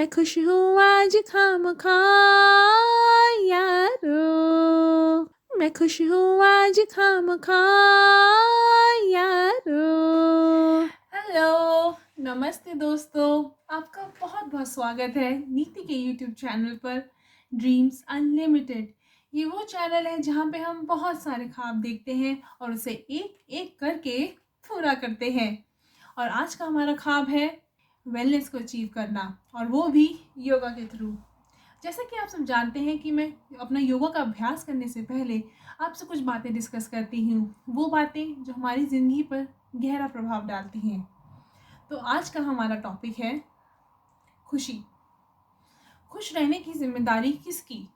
मैं खुश हूँ आज खामखा यारो, मैं खुश हूँ आज खामखा यारो। हेलो, नमस्ते दोस्तों, आपका बहुत बहुत स्वागत है नीति के यूट्यूब चैनल पर ड्रीम्स अनलिमिटेड। ये वो चैनल है जहाँ पे हम बहुत सारे ख्वाब देखते हैं और उसे एक एक करके पूरा करते हैं। और आज का हमारा ख्वाब है वेलनेस को अचीव करना, और वो भी योगा के थ्रू। जैसा कि आप सब जानते हैं कि मैं अपना योगा का अभ्यास करने से पहले आपसे कुछ बातें डिस्कस करती हूँ, वो बातें जो हमारी ज़िंदगी पर गहरा प्रभाव डालती हैं। तो आज का हमारा टॉपिक है खुशी। खुश रहने की जिम्मेदारी किसकी?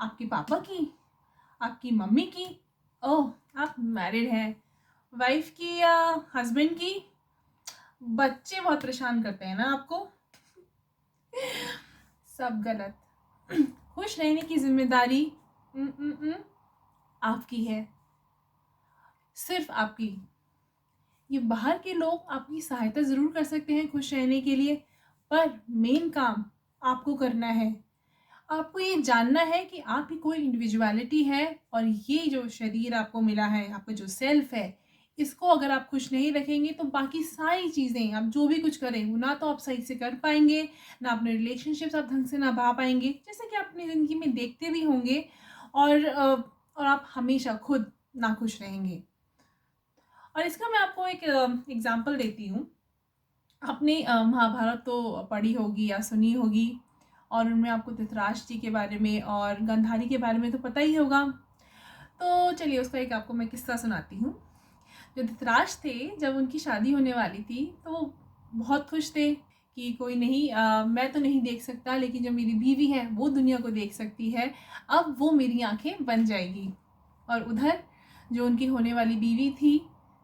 आपके पापा की? आपकी मम्मी की? ओह, आप मैरिड हैं, वाइफ की या हस्बैंड की? बच्चे बहुत परेशान करते हैं ना आपको। सब गलत। खुश रहने की जिम्मेदारी आपकी है, सिर्फ आपकी। ये बाहर के लोग आपकी सहायता ज़रूर कर सकते हैं खुश रहने के लिए, पर मेन काम आपको करना है। आपको ये जानना है कि आपकी कोई इंडिविजुअलिटी है, और ये जो शरीर आपको मिला है, आपका जो सेल्फ है, इसको अगर आप खुश नहीं रखेंगे तो बाकी सारी चीज़ें आप जो भी कुछ करें वो ना तो आप सही से कर पाएंगे, ना अपने रिलेशनशिप्स आप ढंग से निभा पाएंगे, जैसे कि आप अपनी ज़िंदगी में देखते भी होंगे। और आप हमेशा खुद नाखुश रहेंगे। और इसका मैं आपको एक एग्जांपल देती हूँ। आपने महाभारत तो पढ़ी होगी या सुनी होगी, और उनमें आपको धृतराष्ट्र जी के बारे में और गांधारी के बारे में तो पता ही होगा। तो चलिए उसका एक आपको मैं किस्सा सुनाती हूँ। जो धृतराष्ट्र थे, जब उनकी शादी होने वाली थी तो वो बहुत खुश थे कि कोई नहीं, मैं तो नहीं देख सकता, लेकिन जो मेरी बीवी है वो दुनिया को देख सकती है, अब वो मेरी आंखें बन जाएगी। और उधर जो उनकी होने वाली बीवी थी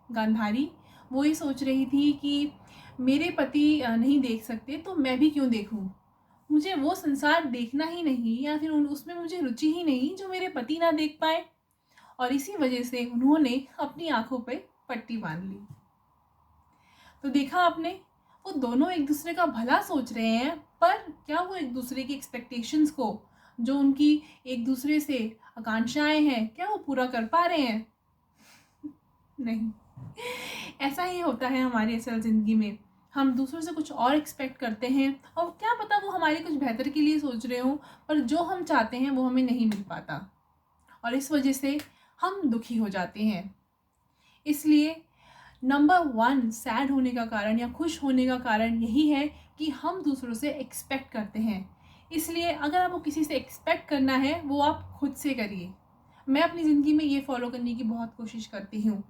गांधारी, वो ये सोच रही थी कि मेरे पति नहीं देख सकते तो मैं भी क्यों देखूं, मुझे वो संसार देखना ही नहीं, या फिर उसमें मुझे रुचि ही नहीं जो मेरे पति ना देख पाए। और इसी वजह से उन्होंने अपनी आंखों पे पट्टी बांध ली। तो देखा आपने, वो दोनों एक दूसरे का भला सोच रहे हैं, पर क्या वो एक दूसरे की एक्सपेक्टेशंस को, जो उनकी एक दूसरे से आकांक्षाएं हैं, क्या वो पूरा कर पा रहे हैं? नहीं। ऐसा ही होता है हमारी असल ज़िंदगी में। हम दूसरों से कुछ और एक्सपेक्ट करते हैं, और क्या पता वो हमारे कुछ बेहतर के लिए सोच रहे हों, पर जो हम चाहते हैं वो हमें नहीं मिल पाता, और इस वजह से हम दुखी हो जाते हैं। इसलिए नंबर 1 सैड होने का कारण या खुश होने का कारण यही है कि हम दूसरों से एक्सपेक्ट करते हैं। इसलिए अगर आपको किसी से एक्सपेक्ट करना है, वो आप खुद से करिए। मैं अपनी ज़िंदगी में ये फॉलो करने की बहुत कोशिश करती हूँ।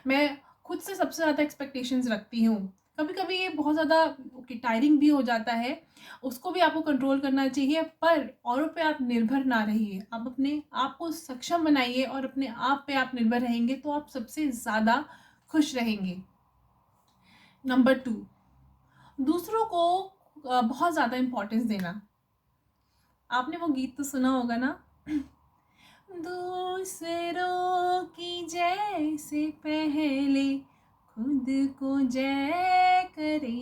मैं खुद से सबसे ज़्यादा एक्सपेक्टेशंस रखती हूँ। कभी कभी ये बहुत ज़्यादा टायरिंग भी हो जाता है, उसको भी आपको कंट्रोल करना चाहिए, पर औरों पे आप निर्भर ना रहिए। आप अपने आप को सक्षम बनाइए, और अपने आप पे आप निर्भर रहेंगे तो आप सबसे ज़्यादा खुश रहेंगे। नंबर 2, दूसरों को बहुत ज़्यादा इम्पोर्टेंस देना। आपने वो गीत तो सुना होगा ना, दूसरों की जैसे पहले खुद को जय करे।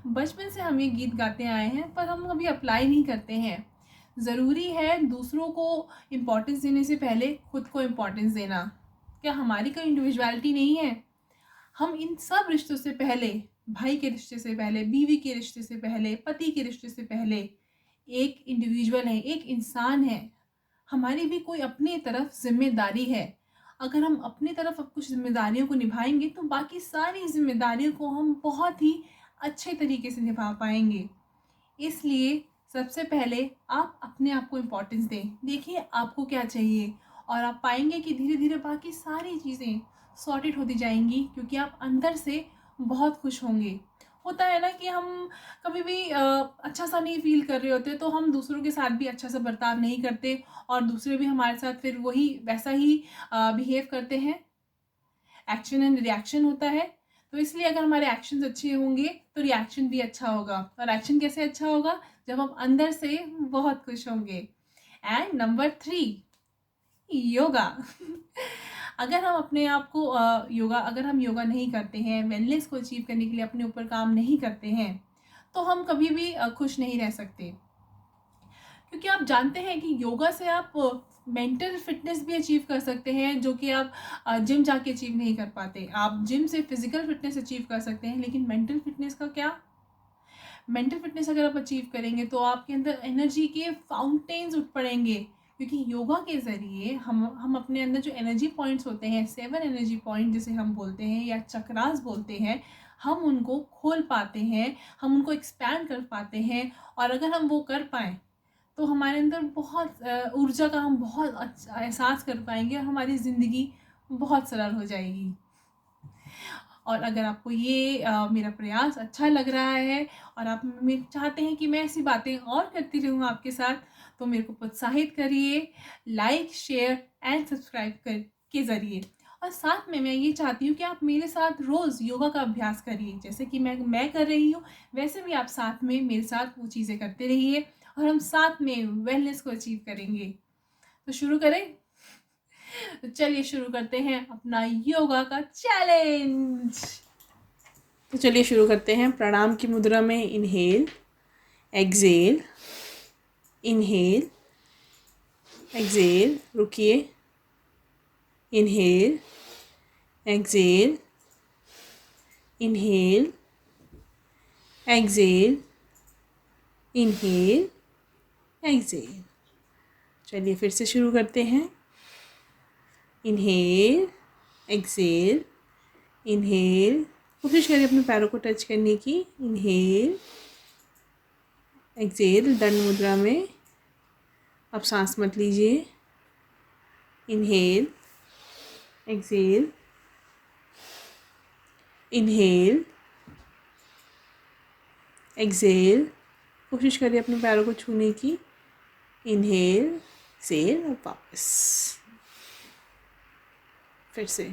बचपन से हम ये गीत गाते आए हैं, पर हम कभी अप्लाई नहीं करते हैं। ज़रूरी है दूसरों को इम्पोर्टेंस देने से पहले खुद को इम्पोर्टेंस देना। क्या हमारी कोई इंडिविजुअलिटी नहीं है? हम इन सब रिश्तों से पहले, भाई के रिश्ते से पहले, बीवी के रिश्ते से पहले, पति के रिश्ते से पहले एक इंडिविजुअल है, एक इंसान है। हमारी भी कोई अपनी तरफ जिम्मेदारी है। अगर हम अपनी तरफ अब कुछ जिम्मेदारियों को निभाएंगे तो बाकी सारी जिम्मेदारियों को हम बहुत ही अच्छे तरीके से निभा पाएंगे। इसलिए सबसे पहले आप अपने आप को इम्पोर्टेंस दें। देखिए आपको क्या चाहिए, और आप पाएंगे कि धीरे धीरे बाकी सारी चीज़ें सॉर्टेड होती जाएंगी, क्योंकि आप अंदर से बहुत खुश होंगे। होता है ना कि हम कभी भी अच्छा सा नहीं फील कर रहे होते, तो हम दूसरों के साथ भी अच्छा सा बर्ताव नहीं करते, और दूसरे भी हमारे साथ फिर वही वैसा ही बिहेव करते हैं। एक्शन एंड रिएक्शन होता है। तो इसलिए अगर हमारे एक्शंस अच्छे होंगे तो रिएक्शन भी अच्छा होगा। और एक्शन कैसे अच्छा होगा? जब हम अंदर से बहुत खुश होंगे। And number 3, yoga. अगर हम अपने आप को अगर हम योगा नहीं करते हैं, वेलनेस को अचीव करने के लिए अपने ऊपर काम नहीं करते हैं, तो हम कभी भी खुश नहीं रह सकते। क्योंकि आप जानते हैं कि योगा से आप मेंटल फिटनेस भी अचीव कर सकते हैं, जो कि आप जिम जाके अचीव नहीं कर पाते। आप जिम से फिजिकल फिटनेस अचीव कर सकते हैं, लेकिन मेंटल फिटनेस का क्या? मेंटल फिटनेस अगर आप अचीव करेंगे तो आपके अंदर एनर्जी के फाउंटेन्स उठ पड़ेंगे, क्योंकि योगा के ज़रिए हम अपने अंदर जो एनर्जी पॉइंट्स होते हैं, 7 एनर्जी पॉइंट जिसे हम बोलते हैं या चक्रास बोलते हैं, हम उनको खोल पाते हैं, हम उनको एक्सपैंड कर पाते हैं। और अगर हम वो कर पाएँ तो हमारे अंदर बहुत ऊर्जा का हम बहुत अच्छा एहसास कर पाएंगे और हमारी ज़िंदगी बहुत सरल हो जाएगी। और अगर आपको ये मेरा प्रयास अच्छा लग रहा है और आप चाहते हैं कि मैं ऐसी बातें और करती रहूँ आपके साथ, तो मेरे को प्रोत्साहित करिए लाइक, शेयर एंड सब्सक्राइब कर के ज़रिए। और साथ में मैं ये चाहती हूँ कि आप मेरे साथ रोज़ योगा का अभ्यास करिए, जैसे कि मैं कर रही हूँ, वैसे भी आप साथ में मेरे साथ वो चीज़ें करते रहिए और हम साथ में वेलनेस को अचीव करेंगे। तो शुरू करें? तो चलिए शुरू करते हैं अपना योगा का चैलेंज। तो चलिए शुरू करते हैं। प्रणाम की मुद्रा में इनहेल, एक्सेल, इनहेल, एक्सेल, रुकिए, inhale, exhale, inhale, exhale, inhale, exhale. चलिए फिर से शुरू करते हैं। इनहेल, एक्सेल, इनहेल, कोशिश करिए अपने पैरों को टच करने की। इनहेल, एक्सेल, दंड मुद्रा में अब सांस मत लीजिए। इनहेल, एक्सेल, इनहेल, एक्सेल, कोशिश करिए अपने पैरों को छूने की। इनहेल, एक्सेल और वापस फिर से।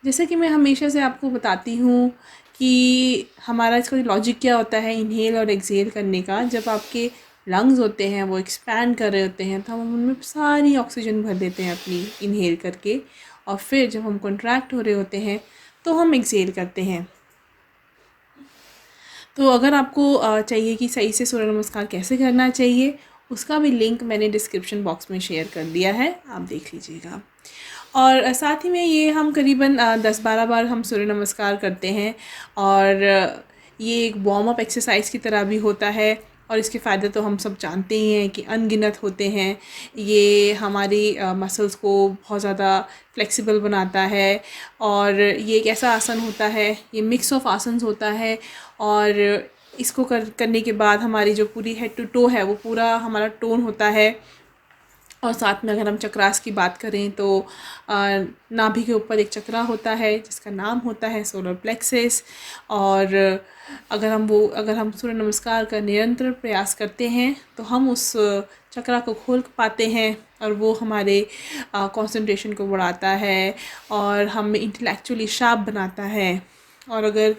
जैसे कि मैं हमेशा से आपको बताती हूँ कि हमारा इसका लॉजिक क्या होता है इनहेल और एक्सेल करने का। जब आपके लंग्स होते हैं वो एक्सपैंड कर रहे होते हैं तो हम उनमें सारी ऑक्सीजन भर देते हैं अपनी इनहेल करके, और फिर जब हम कॉन्ट्रैक्ट हो रहे होते हैं तो हम एक्सेल करते हैं। तो अगर आपको चाहिए कि सही से सूर्य नमस्कार कैसे करना चाहिए, उसका भी लिंक मैंने डिस्क्रिप्शन बॉक्स में शेयर कर दिया है, आप देख लीजिएगा। और साथ ही में ये हम करीबन 10-12 बार हम सूर्य नमस्कार करते हैं, और ये एक वार्म अप एक्सरसाइज की तरह भी होता है। और इसके फ़ायदे तो हम सब जानते ही हैं कि अनगिनत होते हैं। ये हमारी मसल्स को बहुत ज़्यादा फ्लेक्सिबल बनाता है, और ये एक ऐसा आसन होता है, ये मिक्स ऑफ आसन्स होता है, और इसको करने के बाद हमारी जो पूरी हेड टू टो है वो पूरा हमारा टोन होता है। और साथ में अगर हम चक्रास की बात करें तो नाभि के ऊपर एक चक्रा होता है जिसका नाम होता है सोलर प्लेक्सस। और अगर हम सूर्य नमस्कार का निरंतर प्रयास करते हैं तो हम उस चक्रा को खोल पाते हैं, और वो हमारे कंसंट्रेशन को बढ़ाता है और हमें इंटेलेक्चुअली शार्प बनाता है। और अगर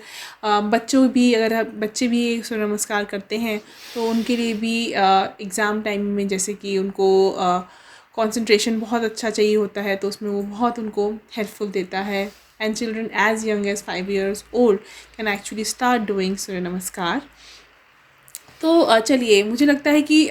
बच्चे भी सूर्य नमस्कार करते हैं तो उनके लिए भी एग्ज़ाम टाइम में जैसे कि उनको कंसंट्रेशन बहुत अच्छा चाहिए होता है तो उसमें वो बहुत उनको हेल्पफुल देता है। And children as young as 5 years old can actually start doing Surya Namaskar. तो चलिए, मुझे लगता है कि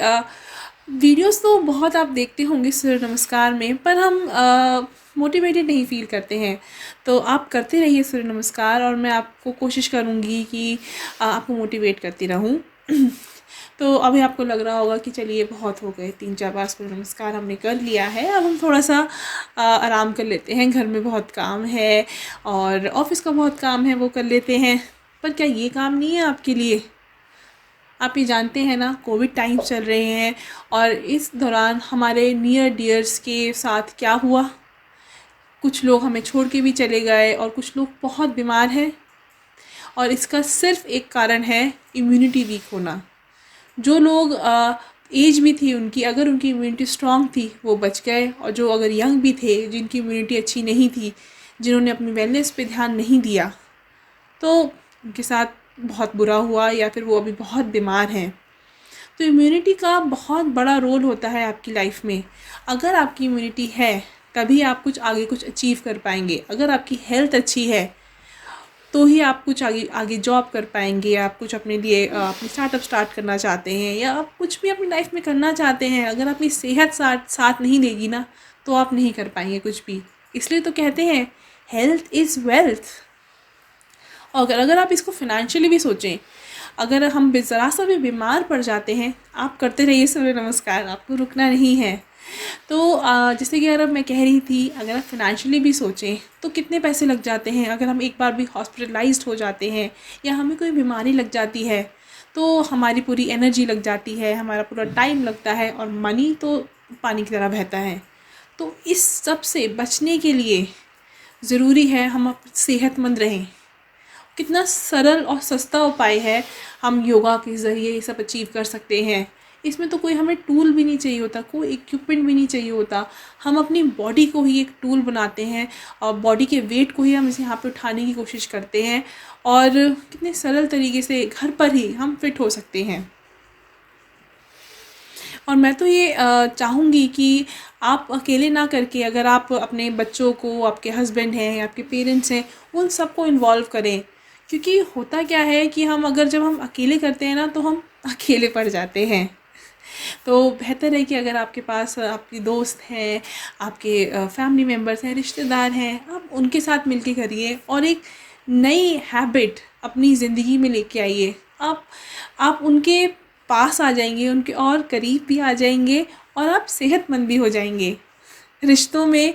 वीडियोस तो बहुत आप देखते होंगे सूर्य नमस्कार में, पर हम मोटिवेटेड नहीं फील करते हैं। तो आप करते रहिए सूर्य नमस्कार, और मैं आपको कोशिश करूँगी कि आपको मोटिवेट करती रहूँ। तो अभी आपको लग रहा होगा कि चलिए बहुत हो गए, 3-4 बार सूर्य नमस्कार हमने कर लिया है, अब हम थोड़ा सा आराम कर लेते हैं, घर में बहुत काम है और ऑफिस का बहुत काम है वो कर लेते हैं। पर क्या ये काम नहीं है आपके लिए? आप ये जानते हैं ना, कोविड टाइम चल रहे हैं, और इस दौरान हमारे नियर डियर्स के साथ क्या हुआ, कुछ लोग हमें छोड़ के भी चले गए और कुछ लोग बहुत बीमार हैं। और इसका सिर्फ एक कारण है इम्यूनिटी वीक होना। जो लोग एज भी थी उनकी, अगर उनकी इम्यूनिटी स्ट्रॉन्ग थी वो बच गए, और जो अगर यंग भी थे जिनकी इम्यूनिटी अच्छी नहीं थी, जिन्होंने अपनी वेलनेस पे ध्यान नहीं दिया, तो उनके साथ बहुत बुरा हुआ, या फिर वो अभी बहुत बीमार हैं। तो इम्यूनिटी का बहुत बड़ा रोल होता है आपकी लाइफ में। अगर आपकी इम्यूनिटी है तभी आप कुछ अचीव कर पाएंगे। अगर आपकी हेल्थ अच्छी है तो ही आप कुछ आगे आगे जॉब कर पाएंगे। आप कुछ अपने लिए अपनी स्टार्टअप स्टार्ट करना चाहते हैं या आप कुछ भी अपनी लाइफ में करना चाहते हैं, अगर अपनी सेहत साथ साथ नहीं देगी ना तो आप नहीं कर पाएंगे कुछ भी। इसलिए तो कहते हैं हेल्थ इज़ वेल्थ। और अगर आप इसको फिनेंशियली भी सोचें, अगर हम ज़रा सा भी बीमार पड़ जाते हैं, आप करते रहिए सूर्य नमस्कार, आपको रुकना नहीं है। तो जैसे कि अगर मैं कह रही थी, अगर आप फिनेंशियली भी सोचें तो कितने पैसे लग जाते हैं अगर हम एक बार भी हॉस्पिटलाइज्ड हो जाते हैं या हमें कोई बीमारी लग जाती है, तो हमारी पूरी एनर्जी लग जाती है, हमारा पूरा टाइम लगता है और मनी तो पानी की तरह बहता है। तो इस सब से बचने के लिए ज़रूरी है हम सेहतमंद रहें। कितना सरल और सस्ता उपाय है, हम योगा के ज़रिए ये सब अचीव कर सकते हैं। इसमें तो कोई हमें टूल भी नहीं चाहिए होता, कोई इक्विपमेंट भी नहीं चाहिए होता। हम अपनी बॉडी को ही एक टूल बनाते हैं और बॉडी के वेट को ही हम इसे यहाँ पे उठाने की कोशिश करते हैं और कितने सरल तरीके से घर पर ही हम फिट हो सकते हैं। और मैं तो ये चाहूँगी कि आप अकेले ना करके, अगर आप अपने बच्चों को, आपके हस्बैंड हैं या आपके पेरेंट्स हैं, उन सबको इन्वॉल्व करें। क्योंकि होता क्या है कि जब हम अकेले करते हैं ना तो हम अकेले पड़ जाते हैं। तो बेहतर है कि अगर आपके पास आपकी दोस्त हैं, आपके फैमिली मेम्बर्स हैं, रिश्तेदार हैं, आप उनके साथ मिलके करिए और एक नई हैबिट अपनी ज़िंदगी में लेके आइए। आप उनके पास आ जाएंगे, उनके और करीब भी आ जाएंगे और आप सेहतमंद भी हो जाएंगे। रिश्तों में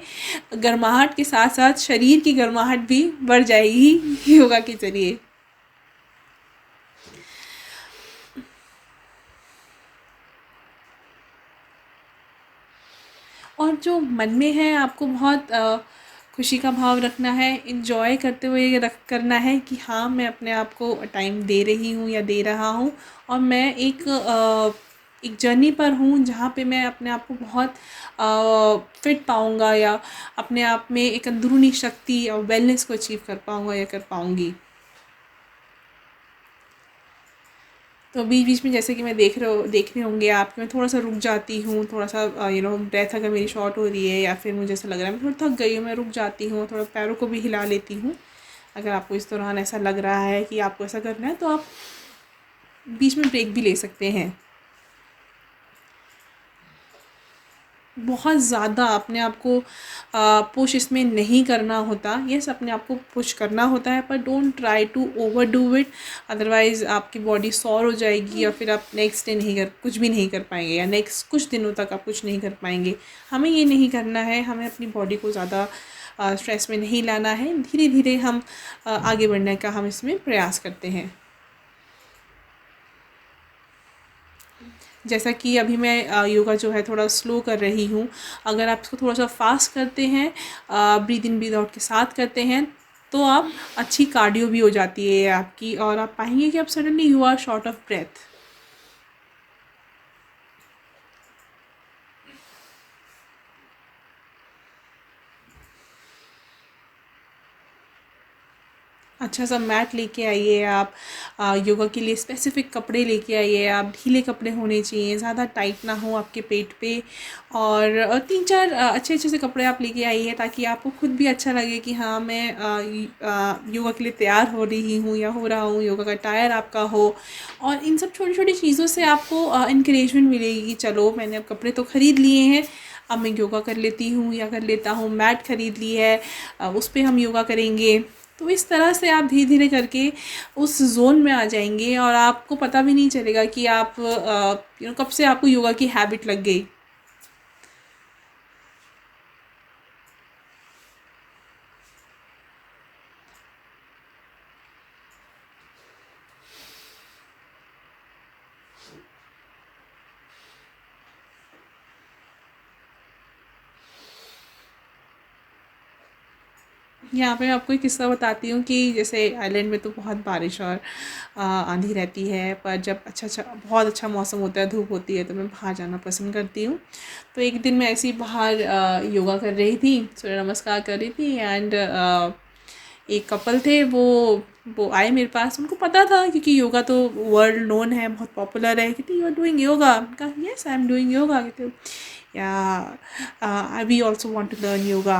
गर्माहट के साथ साथ शरीर की गर्माहट भी बढ़ जाएगी योगा के ज़रिए। और जो मन में है आपको बहुत खुशी का भाव रखना है, इन्जॉय करते हुए ये करना है कि हाँ, मैं अपने आप को टाइम दे रही हूँ या दे रहा हूँ और मैं एक जर्नी पर हूँ जहाँ पे मैं अपने आप को बहुत फिट पाऊँगा या अपने आप में एक अंदरूनी शक्ति और वेलनेस को अचीव कर पाऊँगा या कर पाऊँगी। तो बीच बीच में जैसे कि मैं देख रहे होंगे आप कि मैं थोड़ा सा रुक जाती हूँ, थोड़ा सा ब्रेथ अगर मेरी शॉर्ट हो रही है या फिर मुझे ऐसा लग रहा है मैं थोड़ा थक गई हूँ, मैं रुक जाती हूँ, थोड़ा पैरों को भी हिला लेती हूँ। अगर आपको इस दौरान ऐसा लग रहा है कि आपको ऐसा करना है तो आप बीच में ब्रेक भी ले सकते हैं। बहुत ज़्यादा अपने आप को पुश इसमें नहीं करना होता। यस, अपने आप को पुश करना होता है पर don't try to overdo it, otherwise आपकी बॉडी सॉर हो जाएगी या फिर आप नेक्स्ट डे कुछ भी नहीं कर पाएंगे या नेक्स्ट कुछ दिनों तक आप कुछ नहीं कर पाएंगे। हमें ये नहीं करना है, हमें अपनी बॉडी को ज़्यादा स्ट्रेस में नहीं लाना है। धीरे धीरे हम आगे बढ़ने का हम इसमें प्रयास करते हैं। जैसा कि अभी मैं योगा जो है थोड़ा स्लो कर रही हूँ, अगर आप इसको थोड़ा सा फास्ट करते हैं, ब्रीद इन ब्रीद आउट के साथ करते हैं, तो आप अच्छी कार्डियो भी हो जाती है आपकी और आप पाएंगे कि आप suddenly you are short of breath. अच्छा सा मैट लेके आइए आप, योगा के लिए स्पेसिफ़िक कपड़े लेके आइए आप, ढीले कपड़े होने चाहिए, ज़्यादा टाइट ना हो आपके पेट पे। और 3-4 अच्छे अच्छे से कपड़े आप लेके आइए ताकि आपको खुद भी अच्छा लगे कि हाँ, मैं योगा के लिए तैयार हो रही हूँ या हो रहा हूँ, योगा का टायर आपका हो। और इन सब छोटी छोटी चीज़ों से आपको इनकरेजमेंट मिलेगी कि चलो, मैंने अब कपड़े तो ख़रीद लिए हैं, अब मैं योगा कर लेती हूँ या कर लेता हूँ। मैट ख़रीद ली है, उस पर हम योगा करेंगे। तो इस तरह से आप धीरे धीरे करके उस ज़ोन में आ जाएंगे और आपको पता भी नहीं चलेगा कि आप कब से आपको योगा की हैबिट लग गई। यहाँ पे मैं आपको एक किस्सा बताती हूँ कि जैसे आइलैंड में तो बहुत बारिश और आंधी रहती है, पर जब बहुत अच्छा मौसम होता है, धूप होती है, तो मैं बाहर जाना पसंद करती हूँ। तो एक दिन मैं ऐसे ही बाहर योगा कर रही थी, सूर्य नमस्कार कर रही थी एंड एक कपल थे, वो आए मेरे पास। उनको पता था क्योंकि योगा तो वर्ल्ड नोन है, बहुत पॉपुलर है। कहते यू आर डूइंग योगा? कहा yes, I am doing yoga. कहते या I we also want to learn yoga.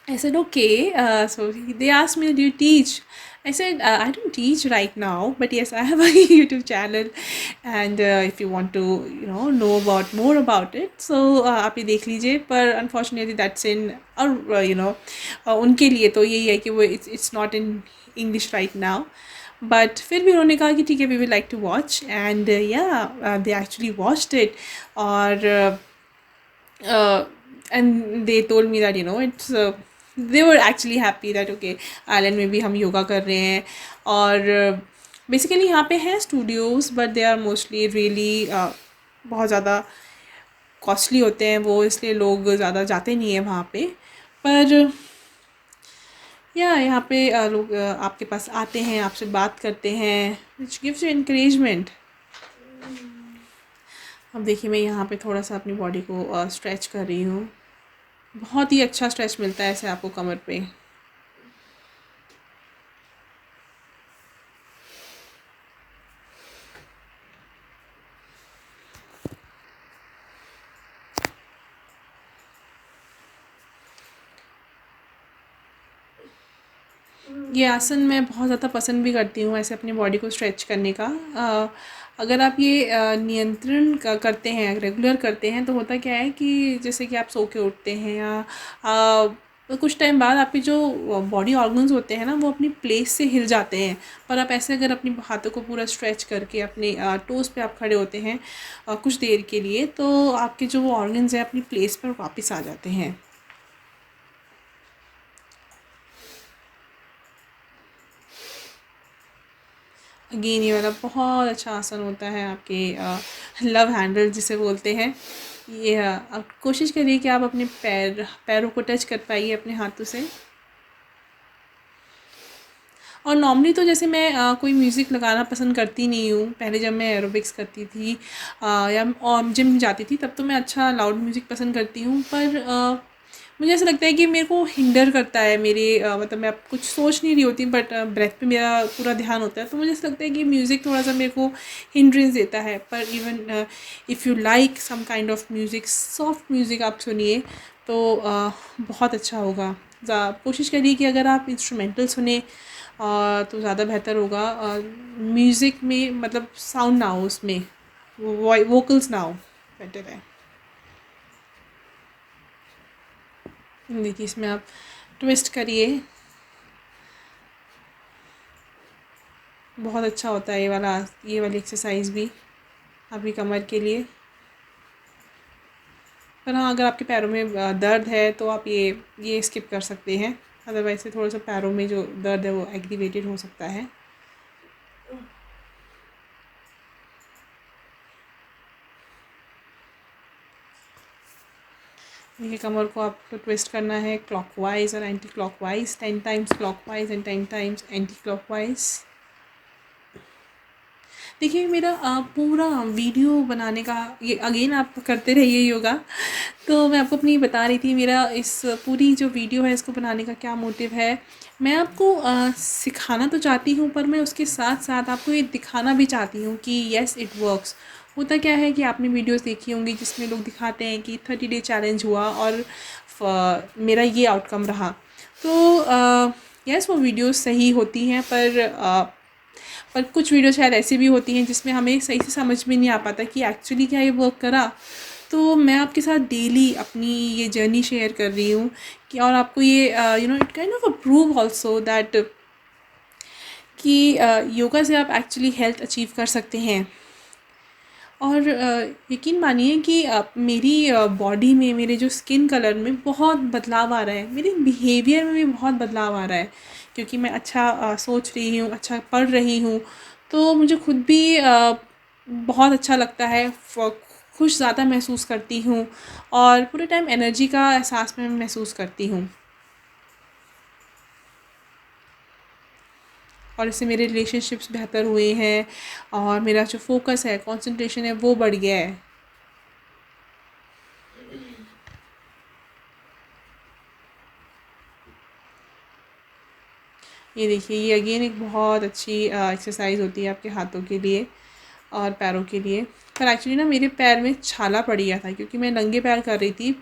I said, okay. So they asked me, do you teach? I said, I don't teach right now, but yes, I have a YouTube channel, and if you want to, know about more about it, so आप ये देख लीजिए. पर unfortunately, that's in और उनके लिए तो यही है कि वो it's not in English right now. But फिर भी उन्होंने कहा कि ठीक है, we would like to watch, and yeah, they actually watched it. और uh, and they told me that it's they were actually happy that okay, island में भी हम योगा कर रहे हैं. और बेसिकली यहाँ पे हैं studios, but they are mostly really बहुत ज़्यादा कॉस्टली होते हैं वो, इसलिए लोग ज़्यादा जाते नहीं हैं वहाँ पे. पर या यहाँ पे लोग आपके पास आते हैं, आपसे बात करते हैं, विच गिव्स यू encouragement. अब देखिए, मैं यहाँ पे थोड़ा सा अपनी बॉडी को स्ट्रेच कर रही हूँ. बहुत ही अच्छा स्ट्रेच मिलता है ऐसे आपको कमर पे. ये आसन मैं बहुत ज़्यादा पसंद भी करती हूँ ऐसे अपनी बॉडी को स्ट्रेच करने का. अगर आप ये नियंत्रण करते हैं, रेगुलर करते हैं, तो होता क्या है कि जैसे कि आप सो के उठते हैं या कुछ टाइम बाद आपके जो बॉडी ऑर्गन्स होते हैं ना, वो अपनी प्लेस से हिल जाते हैं. पर आप ऐसे अगर अपनी हाथों को पूरा स्ट्रेच करके अपने टोज़ पे आप खड़े होते हैं कुछ देर के लिए, तो आपके जो वो ऑर्गन्स हैं अपनी प्लेस पर वापस आ जाते हैं. अगेन ये वाला बहुत अच्छा आसन होता है आपके लव हैंडल जिसे बोलते हैं. ये आप कोशिश करिए कि आप अपने पैरों को टच कर पाइए अपने हाथों से. और नॉर्मली तो जैसे मैं कोई म्यूज़िक लगाना पसंद करती नहीं हूँ. पहले जब मैं एरोबिक्स करती थी या और जिम जाती थी, तब तो मैं अच्छा लाउड म्यूज़िक पसंद करती हूँ. पर मुझे ऐसा लगता है कि मेरे को हिंडर करता है मेरे मतलब मैं अब कुछ सोच नहीं रही होती, बट ब्रेथ पे मेरा पूरा ध्यान होता है. तो मुझे ऐसा लगता है कि म्यूज़िक थोड़ा सा मेरे को हिंड्रेंस देता है. पर even if you like some kind of music, soft music आप सुनिए तो बहुत अच्छा होगा. कोशिश करिए कि अगर आप इंस्ट्रूमेंटल सुने तो ज़्यादा बेहतर होगा. म्यूज़िक में मतलब साउंड ना हो उसमें, वोकल्स ना हो, बेटर है. देखिए, इसमें आप ट्विस्ट करिए. बहुत अच्छा होता है ये वाली एक्सरसाइज भी आपकी कमर के लिए. पर हाँ, अगर आपके पैरों में दर्द है तो आप ये स्किप कर सकते हैं. अदरवाइज से थोड़ा सा पैरों में जो दर्द है वो एक्टिवेटेड हो सकता है. देखिए, कमर को आपको ट्विस्ट करना है क्लॉकवाइज और anti clockwise. 10 times clockwise and 10 times anti clockwise. देखिए, मेरा पूरा वीडियो बनाने का ये अगेन आप करते रहिए योगा. तो मैं आपको अपनी बता रही थी मेरा इस पूरी जो वीडियो है इसको बनाने का क्या मोटिव है. मैं आपको सिखाना तो चाहती हूँ, पर मैं उसके साथ साथ आपको ये दिखाना भी चाहती हूँ कि येस, इट वर्क्स. होता क्या है कि आपने वीडियोस देखी होंगी जिसमें लोग दिखाते हैं कि 30 डे चैलेंज हुआ और मेरा ये आउटकम रहा. तो यस, वो वीडियोस सही होती हैं, पर कुछ वीडियो शायद ऐसी भी होती हैं जिसमें हमें सही से समझ में नहीं आ पाता कि एक्चुअली क्या ये वर्क करा. तो मैं आपके साथ डेली अपनी ये जर्नी शेयर कर रही हूँ कि और आपको ये it kind of a prove also that कि योगा से आप एक्चुअली हेल्थ अचीव कर सकते हैं. और यकीन मानिए कि मेरी बॉडी में, मेरे जो स्किन कलर में बहुत बदलाव आ रहा है, मेरे बिहेवियर में भी बहुत बदलाव आ रहा है, क्योंकि मैं अच्छा सोच रही हूँ, अच्छा पढ़ रही हूँ. तो मुझे खुद भी बहुत अच्छा लगता है, खुश ज़्यादा महसूस करती हूँ और पूरे टाइम एनर्जी का एहसास मैं महसूस करती हूँ. और इससे मेरे रिलेशनशिप्स बेहतर हुए हैं और मेरा जो फोकस है, कंसंट्रेशन है, वो बढ़ गया है. ये देखिए, ये अगेन एक बहुत अच्छी एक्सरसाइज होती है आपके हाथों के लिए. और पैरों के लिए। पर एक्चुअली ना मेरे पैर में छाला पड़ गया था क्योंकि मैं नंगे पैर कर रही थी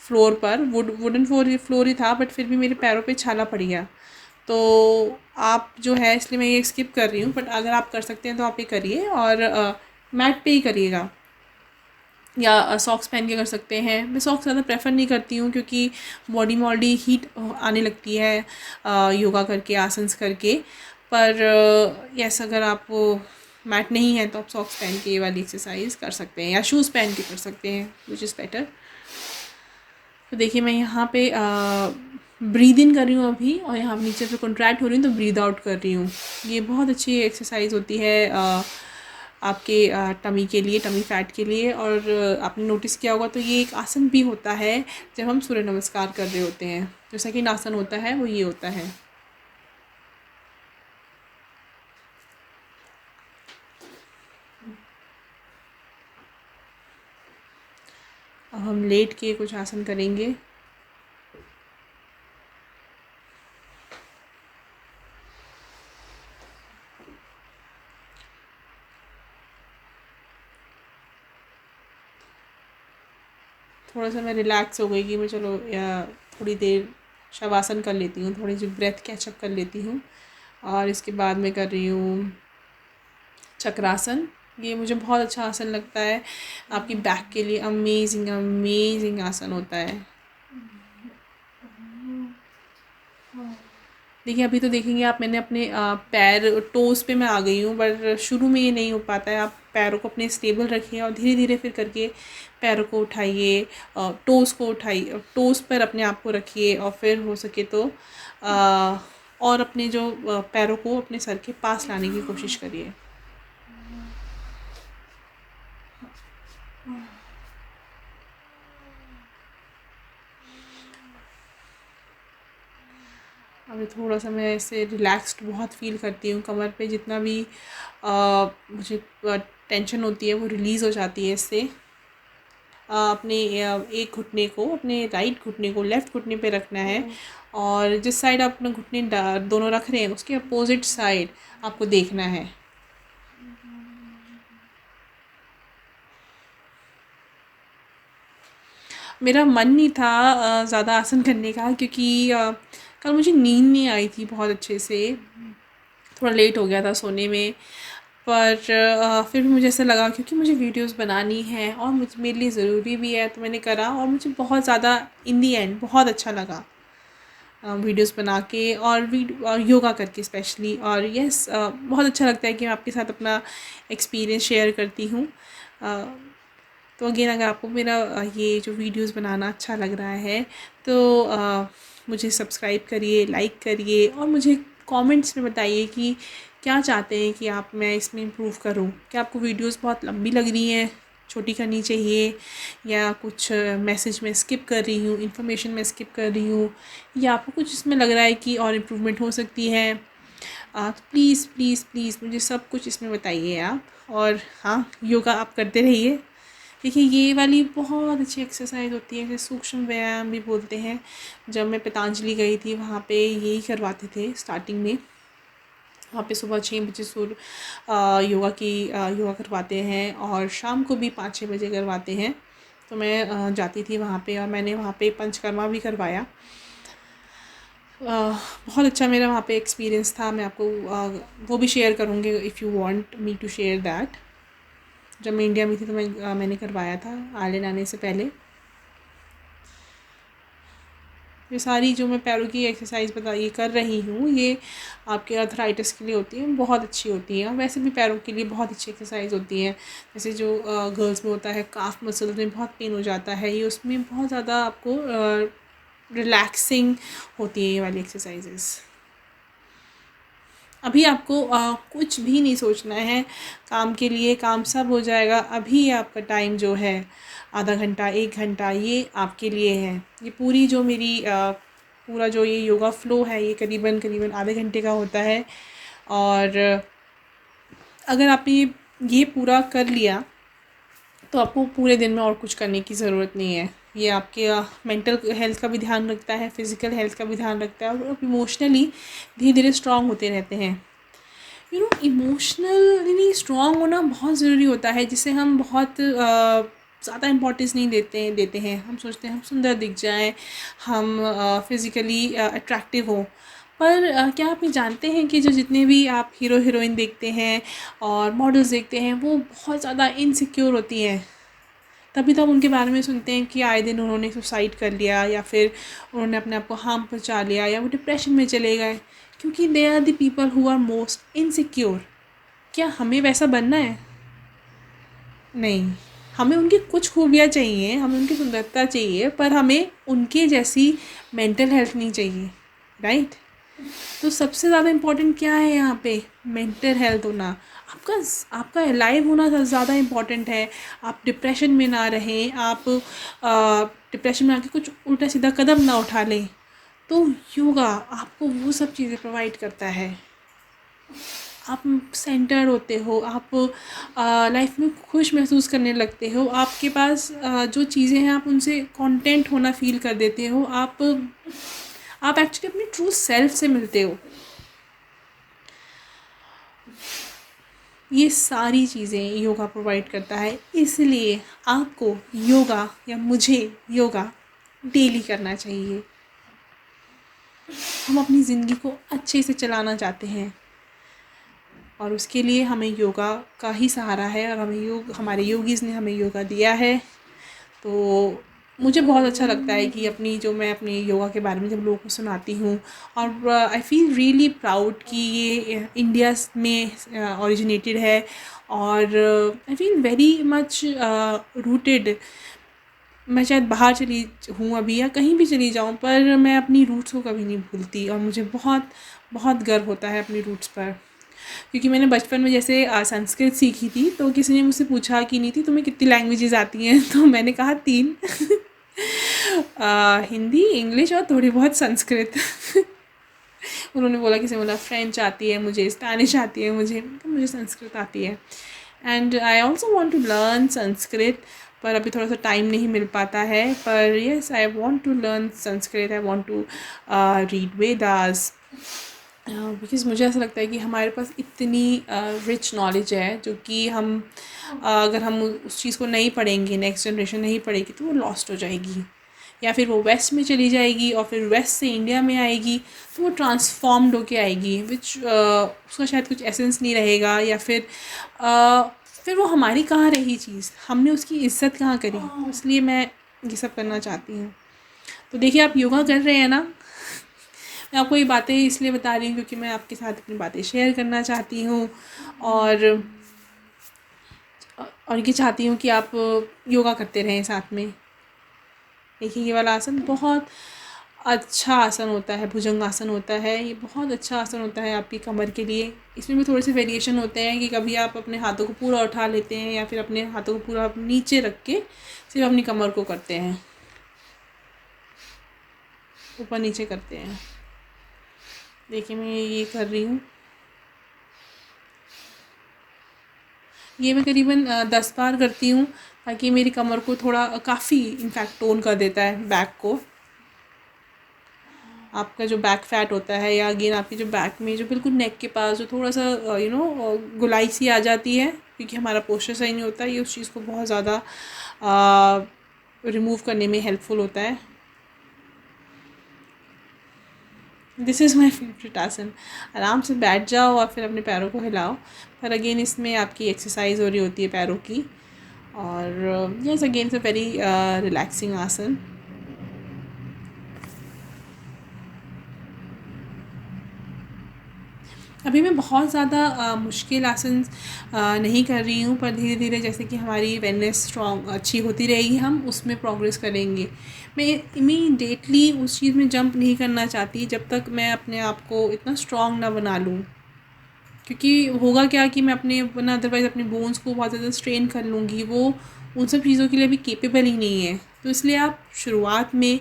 फ्लोर पर, वुडन फ्लोर ही था, बट फिर भी मेरे पैरों पे छाला पड़ गया। तो आप जो है, इसलिए मैं ये स्किप कर रही हूँ, बट अगर आप कर सकते हैं तो आप ये करिए और मैट पे ही करिएगा या सॉक्स पहन के कर सकते हैं। मैं सॉक्स ज़्यादा प्रेफर नहीं करती हूँ क्योंकि बॉडी में ऑलरेडी हीट आने लगती है योगा करके, आसन्स करके। पर यस, अगर आप मैट नहीं है तो आप सॉक्स पहन के ये वाली एक्सरसाइज कर सकते हैं या शूज़ पहन के कर सकते हैं, विच इज़ बेटर। तो देखिए मैं यहाँ पे ब्रीद इन कर रही हूँ अभी, और यहाँ नीचे पे कॉन्ट्रैक्ट हो रही हूँ तो ब्रीद आउट कर रही हूँ। ये बहुत अच्छी एक्सरसाइज होती है आपके टमी के लिए, टमी फैट के लिए। और आपने नोटिस किया होगा तो ये एक आसन भी होता है जब हम सूर्य नमस्कार कर रहे होते हैं। जो सेकंड आसन होता है वो ये होता है। अब हम लेट के कुछ आसन करेंगे। थोड़ा सा मैं रिलैक्स हो गई कि मैं चलो या थोड़ी देर शवासन कर लेती हूँ, थोड़ी सी ब्रेथ कैचअप कर लेती हूँ। और इसके बाद मैं कर रही हूँ चक्रासन। ये मुझे बहुत अच्छा आसन लगता है, आपकी बैक के लिए अमेजिंग अमेजिंग आसन होता है। देखिए अभी तो देखेंगे आप, मैंने अपने पैर टोज़ पे मैं आ गई हूँ, बट शुरू में ये नहीं हो पाता है। आप पैरों को अपने स्टेबल रखिए और धीरे धीरे फिर करके पैरों को उठाइए, टोज़ को उठाइए, टोज़ पर अपने आप को रखिए, और फिर हो सके तो और अपने जो पैरों को अपने सर के पास लाने की कोशिश करिए। अभी थोड़ा सा मैं ऐसे रिलैक्स्ड बहुत फ़ील करती हूँ। कमर पे जितना भी मुझे टेंशन होती है वो रिलीज़ हो जाती है इससे। अपने एक घुटने को, अपने राइट घुटने को लेफ़्ट घुटने पे रखना है, और जिस साइड आप अपने घुटने दोनों रख रहे हैं उसके अपोजिट साइड आपको देखना है। मेरा मन नहीं था ज़्यादा आसन करने का क्योंकि कल मुझे नींद नहीं आई थी बहुत अच्छे से, थोड़ा लेट हो गया था सोने में। पर फिर भी मुझे ऐसा लगा क्योंकि मुझे वीडियोस बनानी है और मेरे लिए ज़रूरी भी है, तो मैंने करा और मुझे बहुत ज़्यादा इन दी एंड बहुत अच्छा लगा वीडियोस बना के और योगा करके स्पेशली। और यस, बहुत अच्छा लगता है कि मैं आपके साथ अपना एक्सपीरियंस शेयर करती हूँ। तो अगेन, अगर आपको मेरा ये जो वीडियोस बनाना अच्छा लग रहा है तो मुझे सब्सक्राइब करिए, लाइक करिए, और मुझे कमेंट्स में बताइए कि क्या चाहते हैं कि मैं इसमें इम्प्रूव करूं। क्या आपको वीडियोस बहुत लंबी लग रही हैं, छोटी करनी चाहिए, या कुछ मैसेज में स्किप कर रही हूँ, इन्फॉर्मेशन में स्किप कर रही हूँ, या आपको कुछ इसमें लग रहा है कि और इम्प्रूवमेंट हो सकती है, तो प्लीज़ प्लीज़ प्लीज़ मुझे सब कुछ इसमें बताइए आप। और हाँ, योगा आप करते रहिए। देखिए ये वाली बहुत अच्छी एक्सरसाइज होती है, जैसे सूक्ष्म व्यायाम भी बोलते हैं। जब मैं पतंजलि गई थी वहाँ पे यही करवाते थे स्टार्टिंग में। वहाँ पे सुबह 6 बजे योगा करवाते हैं, और शाम को भी 5-6 बजे करवाते हैं। तो मैं जाती थी वहाँ पे, और मैंने वहाँ पे पंचकर्मा भी करवाया। बहुत अच्छा मेरा वहाँ पे एक्सपीरियंस था। मैं आपको वो भी शेयर करूँगी if you want me to share that. जब मैं इंडिया में थी तो मैंने करवाया था आइलैंड आने से पहले। ये सारी जो मैं पैरों की एक्सरसाइज ये कर रही हूँ, ये आपके अर्थराइटिस के लिए होती है, बहुत अच्छी होती हैं। वैसे भी पैरों के लिए बहुत अच्छी एक्सरसाइज होती हैं। जैसे जो गर्ल्स में होता है काफ मसल्स में बहुत पेन हो जाता है, ये उसमें बहुत ज़्यादा आपको रिलैक्सिंग होती है ये वाली एक्सरसाइजेस। अभी आपको कुछ भी नहीं सोचना है काम के लिए, काम सब हो जाएगा। अभी आपका टाइम जो है आधा घंटा 1 घंटा ये आपके लिए है। ये पूरी जो मेरी पूरा जो ये योगा फ्लो है ये करीबन आधे घंटे का होता है। और अगर आपने ये पूरा कर लिया तो आपको पूरे दिन में और कुछ करने की ज़रूरत नहीं है। ये आपके मेंटल हेल्थ का भी ध्यान रखता है, फिज़िकल हेल्थ का भी ध्यान रखता है, और आप इमोशनली धीरे धीरे स्ट्रॉन्ग होते रहते हैं। इमोशनल यानी फिज़िकली स्ट्रॉन्ग होना बहुत ज़रूरी होता है, जिसे हम बहुत ज़्यादा इम्पोर्टेंस नहीं देते हैं। हम सोचते हैं हम सुंदर दिख जाएं, हम फिज़िकली अट्रैक्टिव हों। पर क्या आप ये जानते हैं कि जो जितने भी आप हीरो हीरोइन देखते हैं और मॉडल्स देखते हैं, वो बहुत ज़्यादा इनसिक्योर होती हैं। तभी तो हम उनके बारे में सुनते हैं कि आए दिन उन्होंने सुसाइड कर लिया, या फिर उन्होंने अपने आप को हार्म पहुंचा लिया, या वो डिप्रेशन में चले गए, क्योंकि they are the people who are most insecure. क्या हमें वैसा बनना है? नहीं। हमें उनकी कुछ खूबियाँ चाहिए, हमें उनकी सुंदरता चाहिए, पर हमें उनके जैसी मेंटल हेल्थ नहीं चाहिए, राइट? तो सबसे ज़्यादा इम्पोर्टेंट क्या है यहाँ पे? मेंटल हेल्थ होना। आपका आपका लाइव होना ज़्यादा इम्पोर्टेंट है। आप डिप्रेशन में ना रहें, आप डिप्रेशन में आके कुछ उल्टा सीधा कदम ना उठा लें। तो योगा आपको वो सब चीज़ें प्रोवाइड करता है। आप सेंटर होते हो, आप लाइफ में खुश महसूस करने लगते हो, आपके पास जो चीज़ें हैं आप उनसे कंटेंट होना फील कर देते हो, आप एक्चुअली अपनी ट्रू सेल्फ से मिलते हो। ये सारी चीज़ें योगा प्रोवाइड करता है, इसलिए आपको योगा या मुझे योगा डेली करना चाहिए। हम अपनी ज़िंदगी को अच्छे से चलाना चाहते हैं, और उसके लिए हमें योगा का ही सहारा है, और हमारे योगीज़ ने हमें योगा दिया है। तो मुझे बहुत अच्छा लगता है कि मैं अपनी योगा के बारे में जब लोगों को सुनाती हूँ, और आई फील रियली प्राउड कि ये इंडिया में ओरिजिनेटेड है, और I feel very much rooted. मैं शायद बाहर चली हूँ अभी, या कहीं भी चली जाऊँ, पर मैं अपनी रूट्स को कभी नहीं भूलती, और मुझे बहुत बहुत गर्व होता है अपनी रूट्स पर। क्योंकि मैंने बचपन में जैसे संस्कृत सीखी थी, तो किसी ने मुझसे पूछा कि नीति तुम्हें कितनी लैंग्वेजेस आती हैं, तो मैंने कहा 3 हिंदी, इंग्लिश और थोड़ी बहुत संस्कृत। उन्होंने बोला, किसी ने बोला फ्रेंच आती है मुझे, स्पेनिश आती है मुझे संस्कृत आती है। And I also want to learn Sanskrit, पर अभी थोड़ा सा टाइम नहीं मिल पाता है। पर yes, I want to learn Sanskrit, I want to read Vedas, because मुझे ऐसा लगता है कि हमारे पास इतनी रिच नॉलेज है, जो कि अगर हम उस चीज़ को नहीं पढ़ेंगे, नेक्स्ट जनरेशन नहीं पढ़ेगी, तो वो लॉस्ट हो जाएगी, या फिर वो वेस्ट में चली जाएगी, और फिर वेस्ट से इंडिया में आएगी, तो वो ट्रांसफॉर्म्ड होके आएगी, उसका शायद कुछ एसेंस नहीं रहेगा, या फिर वो हमारी कहाँ रही चीज़, हमने उसकी इज़्ज़त कहाँ करी। इसलिए मैं ये सब करना चाहती हूँ। तो देखिए, आप योगा कर रहे हैं ना। मैं आपको ये बातें इसलिए बता रही हूँ क्योंकि मैं आपके साथ अपनी बातें शेयर करना चाहती हूँ, और ये चाहती हूँ कि आप योगा करते रहें साथ में। देखिए, ये वाला आसन बहुत अच्छा आसन होता है, भुजंगासन होता है। ये बहुत अच्छा आसन होता है आपकी कमर के लिए। इसमें भी थोड़े से वेरिएशन होते हैं कि कभी आप अपने हाथों को पूरा उठा लेते हैं, या फिर अपने हाथों को पूरा नीचे रख के सिर्फ अपनी कमर को करते हैं, ऊपर नीचे करते हैं। देखिए, मैं ये कर रही हूँ। ये मैं करीबन 10 बार करती हूँ, ताकि मेरी कमर को थोड़ा काफ़ी इनफैक्ट टोन कर देता है, बैक को। आपका जो बैक फैट होता है, या अगेन आपकी जो बैक में जो बिल्कुल नेक के पास जो थोड़ा सा गुलाई सी आ जाती है, क्योंकि हमारा पोस्चर सही नहीं होता, ये उस चीज़ को बहुत ज़्यादा रिमूव करने में हेल्पफुल होता है। दिस इज़ माई फेवरेट आसन। आराम से बैठ जाओ और फिर अपने पैरों को हिलाओ। पर अगेन इसमें आपकी एक्सरसाइज हो रही होती है पैरों की, और yes, again it's a very relaxing आसन। अभी मैं बहुत ज़्यादा मुश्किल आसन नहीं कर रही हूँ, पर धीरे धीरे जैसे कि हमारी वेलनेस स्ट्रॉन्ग अच्छी होती रहेगी, हम उसमें प्रोग्रेस करेंगे। मैं इमीडिएटली उस चीज़ में जंप नहीं करना चाहती जब तक मैं अपने आप को इतना स्ट्रॉन्ग ना बना लूँ, क्योंकि होगा क्या कि मैं अदरवाइज़ अपने बोन्स को बहुत ज़्यादा स्ट्रेन कर लूँगी, वो उन सब चीज़ों के लिए भी केपेबल ही नहीं है। तो इसलिए आप शुरुआत में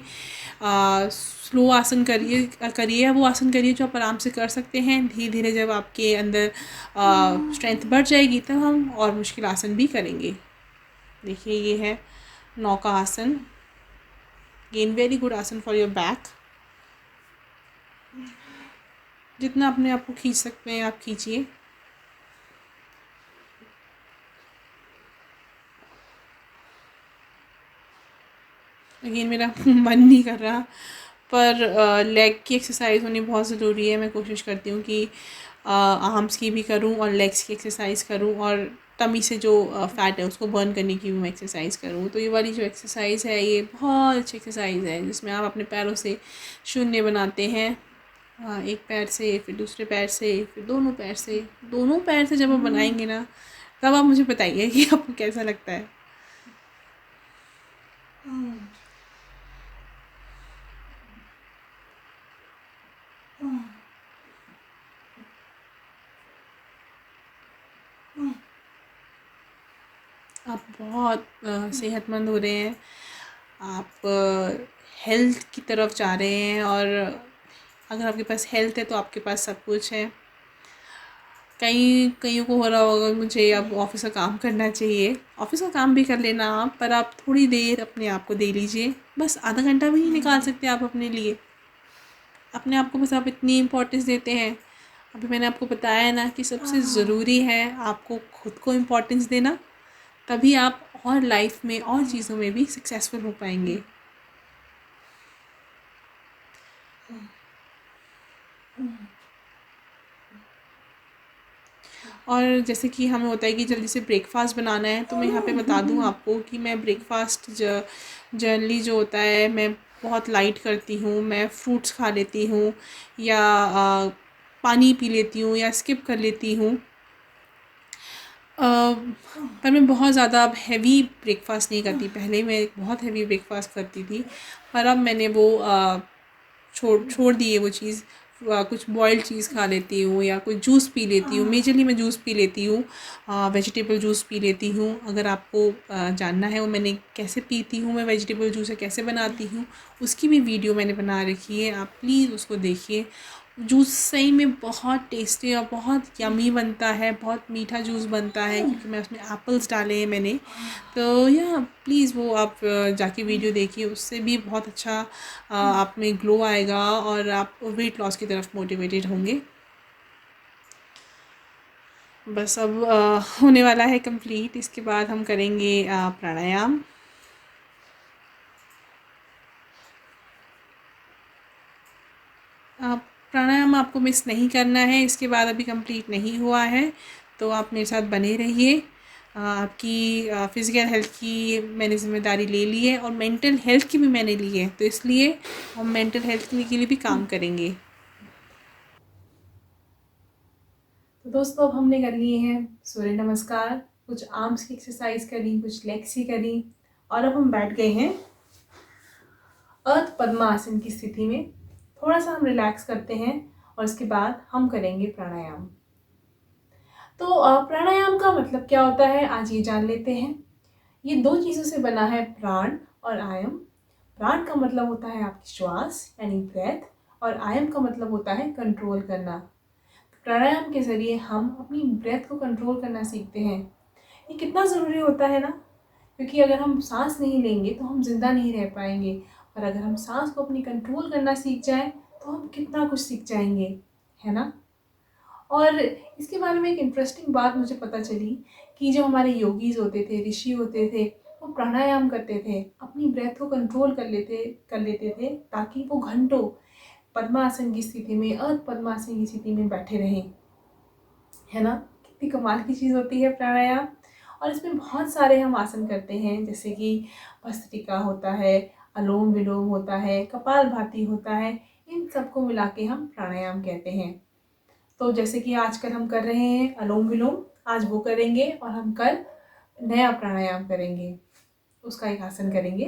स्लो आसन करिए, वो आसन करिए जो आप आराम से कर सकते हैं। धीरे धीरे जब आपके अंदर स्ट्रेंथ बढ़ जाएगी, तब हम और मुश्किल आसन भी करेंगे। देखिए, ये है नौका आसन। अगेन वेरी गुड आसन फॉर योर बैक। जितना अपने आप को खींच सकते हैं आप खींचिए। अगेन मेरा मन नहीं कर रहा, पर लेग की एक्सरसाइज होनी बहुत ज़रूरी है। मैं कोशिश करती हूँ कि आर्म्स की भी करूँ और लेग्स की एक्सरसाइज करूँ, और टमी से जो फ़ैट है उसको बर्न करने की भी मैं एक्सरसाइज करूँ। तो ये वाली जो एक्सरसाइज है ये बहुत अच्छी एक्सरसाइज है, जिसमें आप अपने पैरों से शून्य बनाते हैं। एक पैर से, फिर दूसरे पैर से, फिर दोनों पैर से जब आप बनाएंगे ना, तब आप मुझे बताइए कि आपको कैसा लगता है। आप बहुत सेहतमंद हो रहे हैं, आप हेल्थ की तरफ जा रहे हैं, और अगर आपके पास हेल्थ है तो आपके पास सब कुछ है। कईयों को हो रहा होगा मुझे अब ऑफिस का काम करना चाहिए। ऑफिस का काम भी कर लेना आप, पर आप थोड़ी देर अपने आप को दे लीजिए। बस आधा घंटा भी नहीं निकाल सकते आप अपने लिए? अपने आप को बस आप इतनी इम्पोर्टेंस देते हैं। अभी मैंने आपको बताया है ना कि सबसे ज़रूरी है आपको खुद को इम्पोर्टेंस देना, तभी आप और लाइफ में और चीज़ों में भी सक्सेसफुल हो पाएंगे। और जैसे कि हमें होता है कि जल्दी से ब्रेकफास्ट बनाना है, तो मैं यहाँ पे बता दूँ आपको कि मैं ब्रेकफास्ट जनरली जो होता है मैं बहुत लाइट करती हूँ। मैं फ्रूट्स खा लेती हूँ, या पानी पी लेती हूँ, या स्किप कर लेती हूँ। पर मैं बहुत ज़्यादा अब हैवी ब्रेकफास्ट नहीं करती। पहले मैं बहुत हैवी ब्रेकफास्ट करती थी, पर अब मैंने वो छोड़ दी है वो चीज़। कुछ बॉइल्ड चीज़ खा लेती हूँ, या कुछ जूस पी लेती हूँ। मेजरली मैं जूस पी लेती हूँ, वेजिटेबल जूस पी लेती हूँ। अगर आपको जानना है वो मैंने कैसे पीती हूँ, मैं वेजिटेबल जूस कैसे बनाती हूँ, उसकी भी वीडियो मैंने बना रखी है, आप प्लीज़ उसको देखिए। जूस सही में बहुत टेस्टी और बहुत यमी बनता है, बहुत मीठा जूस बनता है, क्योंकि मैं उसमें एप्पल्स डाले हैं मैंने। तो या प्लीज़ वो आप जाके वीडियो देखिए, उससे भी बहुत अच्छा आप में ग्लो आएगा, और आप वेट लॉस की तरफ मोटिवेटेड होंगे। बस अब होने वाला है कंप्लीट। इसके बाद हम करेंगे प्राणायाम। प्राणायाम आपको मिस नहीं करना है, इसके बाद अभी कंप्लीट नहीं हुआ है, तो आप मेरे साथ बने रहिए। आपकी फ़िज़िकल हेल्थ की मैंने ज़िम्मेदारी ले ली है, और मेंटल हेल्थ की भी मैंने ली है, तो इसलिए हम मेंटल हेल्थ के लिए भी काम करेंगे। तो दोस्तों अब हमने कर लिए हैं सूर्य नमस्कार, कुछ आर्म्स की एक्सरसाइज करी, कुछ लेग्स की करी, और अब हम बैठ गए हैं अर्थ पद्मासन की स्थिति में। थोड़ा सा हम रिलैक्स करते हैं, और इसके बाद हम करेंगे प्राणायाम। तो प्राणायाम का मतलब क्या होता है आज ये जान लेते हैं। ये दो चीज़ों से बना है, प्राण और आयम। प्राण का मतलब होता है आपकी श्वास यानी ब्रेथ, और आयम का मतलब होता है कंट्रोल करना। प्राणायाम के ज़रिए हम अपनी ब्रेथ को कंट्रोल करना सीखते हैं। ये कितना ज़रूरी होता है ना, क्योंकि अगर हम सांस नहीं लेंगे तो हम जिंदा नहीं रह पाएंगे, और अगर हम सांस को अपनी कंट्रोल करना सीख जाएं तो हम कितना कुछ सीख जाएंगे, है ना। और इसके बारे में एक इंटरेस्टिंग बात मुझे पता चली कि जो हमारे योगीज होते थे, ऋषि होते थे, वो प्राणायाम करते थे, अपनी ब्रेथ को कंट्रोल कर लेते थे, ताकि वो घंटों पद्मासन की स्थिति में, अर्ध पद्मासन की स्थिति में बैठे रहें, है ना। कितनी कमाल की चीज़ होती है प्राणायाम। और इसमें बहुत सारे हम आसन करते हैं, जैसे कि भस्त्रिका होता है, अलोम विलोम होता है, कपालभाति होता है। इन सबको मिला के हम प्राणायाम कहते हैं। तो जैसे कि आजकल हम कर रहे हैं अलोम विलोम, आज वो करेंगे, और हम कल नया प्राणायाम करेंगे, उसका एक आसन करेंगे।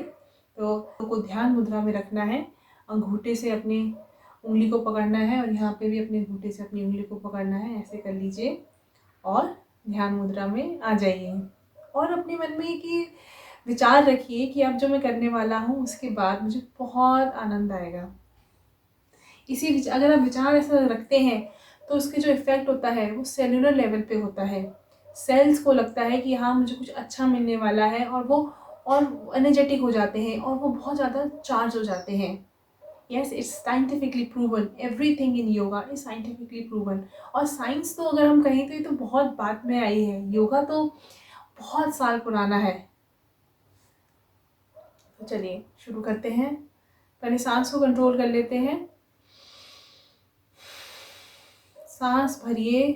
तो ध्यान मुद्रा में रखना है, अंगूठे से अपनी उंगली को पकड़ना है, और यहाँ पे भी अपने अंगूठे से अपनी उंगली को पकड़ना है, ऐसे कर लीजिए, और ध्यान मुद्रा में आ जाइए। और अपने मन में कि विचार रखिए कि अब जो मैं करने वाला हूँ उसके बाद मुझे बहुत आनंद आएगा। अगर आप विचार ऐसा रखते हैं तो उसके जो इफ़ेक्ट होता है वो सेलुलर लेवल पे होता है। सेल्स को लगता है कि हाँ मुझे कुछ अच्छा मिलने वाला है, और वो और एनर्जेटिक हो जाते हैं, और वो बहुत ज़्यादा चार्ज हो जाते हैं। Yes, it's scientifically proven, everything in yoga is scientifically proven. और साइंस तो अगर हम कहें तो ये तो बहुत बाद में आई है, योगा तो बहुत साल पुराना है। तो चलिए शुरू करते हैं। पहले सांस को कंट्रोल कर लेते हैं। सांस भरिए,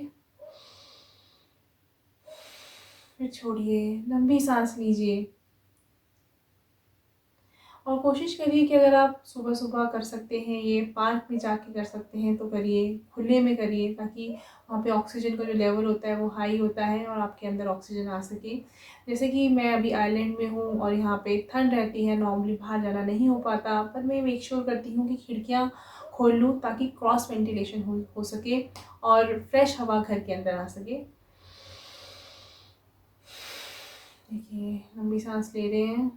फिर छोड़िए, लंबी सांस लीजिए। और कोशिश करिए कि अगर आप सुबह सुबह कर सकते हैं, ये पार्क में जाके कर सकते हैं तो करिए, खुले में करिए, ताकि वहाँ पे ऑक्सीजन का जो लेवल होता है वो हाई होता है और आपके अंदर ऑक्सीजन आ सके। जैसे कि मैं अभी आइलैंड में हूँ और यहाँ पे ठंड रहती है, नॉर्मली बाहर जाना नहीं हो पाता, पर मैं मेक श्योर करती हूँ कि खिड़कियाँ खोल लूँ ताकि क्रॉस वेंटिलेशन हो सके और फ्रेश हवा घर के अंदर आ सके। देखिए, लंबी सांस ले रहे हैं।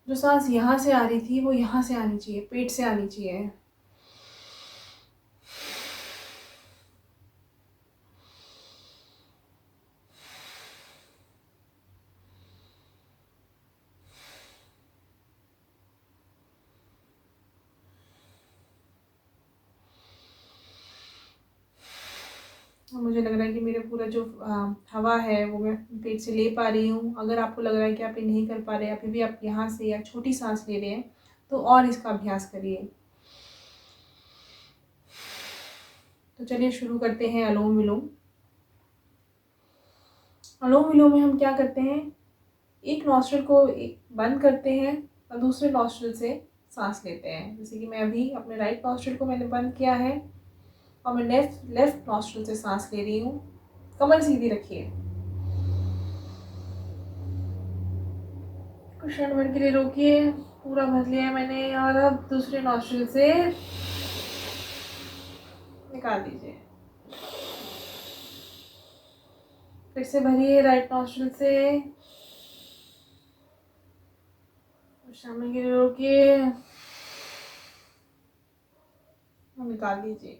जो सांस यहाँ से आ रही थी वो यहाँ से आनी चाहिए, पेट से आनी चाहिए। मुझे लग रहा है कि मेरे पूरा जो हवा है वो मैं पेट से ले पा रही हूँ। अगर आपको लग रहा है कि आप ये नहीं कर पा रहे, अभी भी आप यहाँ से या छोटी सांस ले रहे हैं, तो और इसका अभ्यास करिए। तो चलिए शुरू करते हैं अनुलोम विलोम। अनुलोम विलोम में हम क्या करते हैं, एक नॉस्ट्रिल को बंद करते हैं और दूसरे नॉस्ट्रिल से सांस लेते हैं। जैसे कि मैं अभी अपने राइट नॉस्ट्रिल को मैंने बंद किया है और मैं लेफ्ट नॉस्ट्रिल से सांस ले रही हूँ। कमर सीधी रखिए। कुछ क्षण भर के लिए रोकिए। पूरा भर लिया है मैंने और अब दूसरे नॉस्ट्रिल से निकाल दीजिए। फिर से भरिए राइट नॉस्ट्रिल से। कुछ समय के लिए रोकिए और निकाल दीजिए।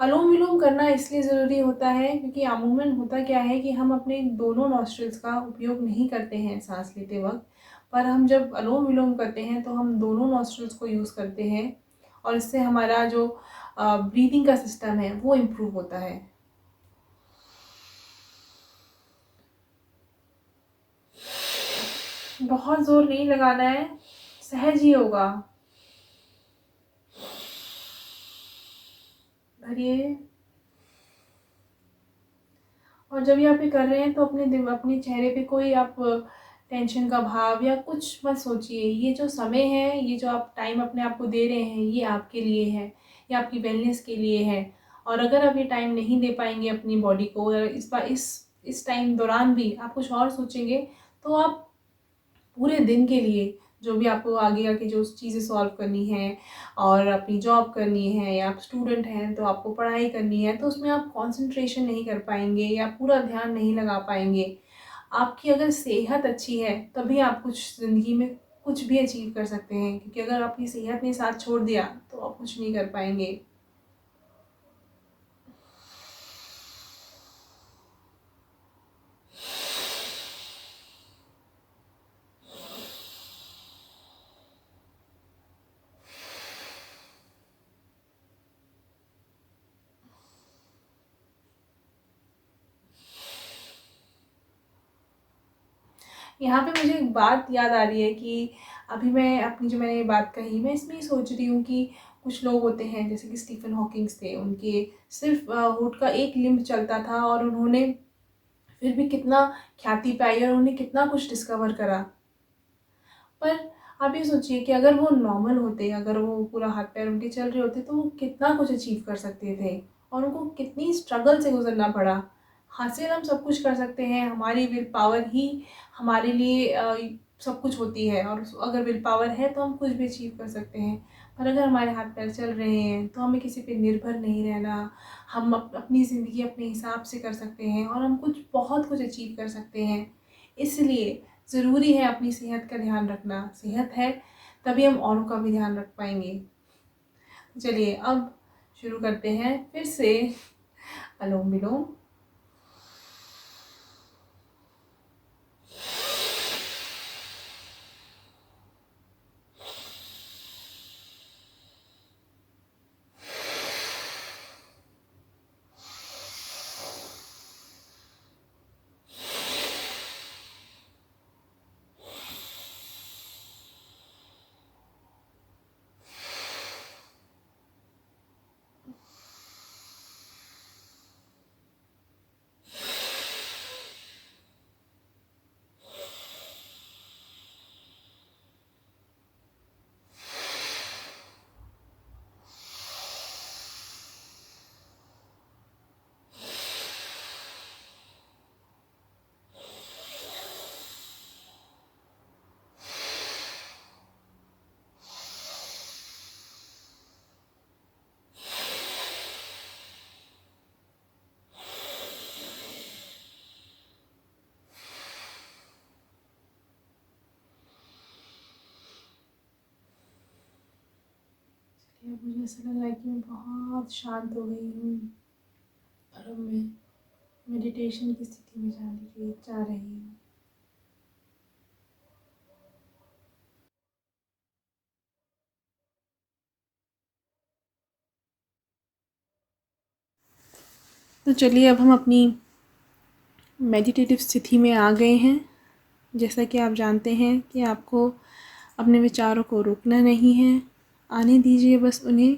अनुलोम विलोम करना इसलिए ज़रूरी होता है क्योंकि अमूमन होता क्या है कि हम अपने दोनों नॉस्ट्रिल्स का उपयोग नहीं करते हैं सांस लेते वक्त, पर हम जब अनुलोम विलोम करते हैं तो हम दोनों नॉस्ट्रिल्स को यूज़ करते हैं और इससे हमारा जो ब्रीदिंग का सिस्टम है वो इम्प्रूव होता है। बहुत ज़ोर नहीं लगाना है, सहज ही होगा। भरिए। और जब ये आप ये कर रहे हैं तो अपने चेहरे पे कोई आप टेंशन का भाव या कुछ मत सोचिए। ये जो समय है, ये जो आप टाइम अपने आप को दे रहे हैं, ये आपके लिए है, ये आपकी वेलनेस के लिए है। और अगर आप ये टाइम नहीं दे पाएंगे अपनी बॉडी को, इस टाइम दौरान भी आप कुछ और सोचेंगे, तो आप पूरे दिन के लिए जो भी आपको आगे आके जो चीज़ें सॉल्व करनी है और अपनी जॉब करनी है या आप स्टूडेंट हैं तो आपको पढ़ाई करनी है, तो उसमें आप कंसंट्रेशन नहीं कर पाएंगे या पूरा ध्यान नहीं लगा पाएंगे। आपकी अगर सेहत अच्छी है तभी आप कुछ ज़िंदगी में कुछ भी अचीव कर सकते हैं, क्योंकि अगर आपकी सेहत ने साथ छोड़ दिया तो आप कुछ नहीं कर पाएंगे। यहाँ पे मुझे एक बात याद आ रही है कि अभी मैं अपनी जो मैंने ये बात कही, मैं इसमें ये सोच रही हूँ कि कुछ लोग होते हैं जैसे कि स्टीफन हॉकिंग्स थे, उनके सिर्फ होठ का एक लिम्ब चलता था और उन्होंने फिर भी कितना ख्याति पाई और उन्होंने कितना कुछ डिस्कवर करा। पर आप ये सोचिए कि अगर वो नॉर्मल होते, अगर वो पूरा हाथ पैर उनके चल रहे होते, तो वो कितना कुछ अचीव कर सकते थे और उनको कितनी स्ट्रगल से गुजरना पड़ा। हासिल हम सब कुछ कर सकते हैं, हमारी विल पावर ही हमारे लिए सब कुछ होती है, और अगर विल पावर है तो हम कुछ भी अचीव कर सकते हैं। पर अगर हमारे हाथ पैर चल रहे हैं तो हमें किसी पे निर्भर नहीं रहना। हम अपनी ज़िंदगी अपने हिसाब से कर सकते हैं और हम कुछ बहुत कुछ अचीव कर सकते हैं। इसलिए ज़रूरी है अपनी सेहत का ध्यान रखना। सेहत है तभी हम औरों का भी ध्यान रख पाएंगे। चलिए अब शुरू करते हैं फिर से अनुलोम विलोम। मुझे ऐसा लग रहा है कि मैं बहुत शांत हो गई हूँ और अब मैं मेडिटेशन की स्थिति में जा रही हूँ। तो चलिए अब हम अपनी मेडिटेटिव स्थिति में आ गए हैं। जैसा कि आप जानते हैं कि आपको अपने विचारों को रोकना नहीं है, आने दीजिए बस उन्हें,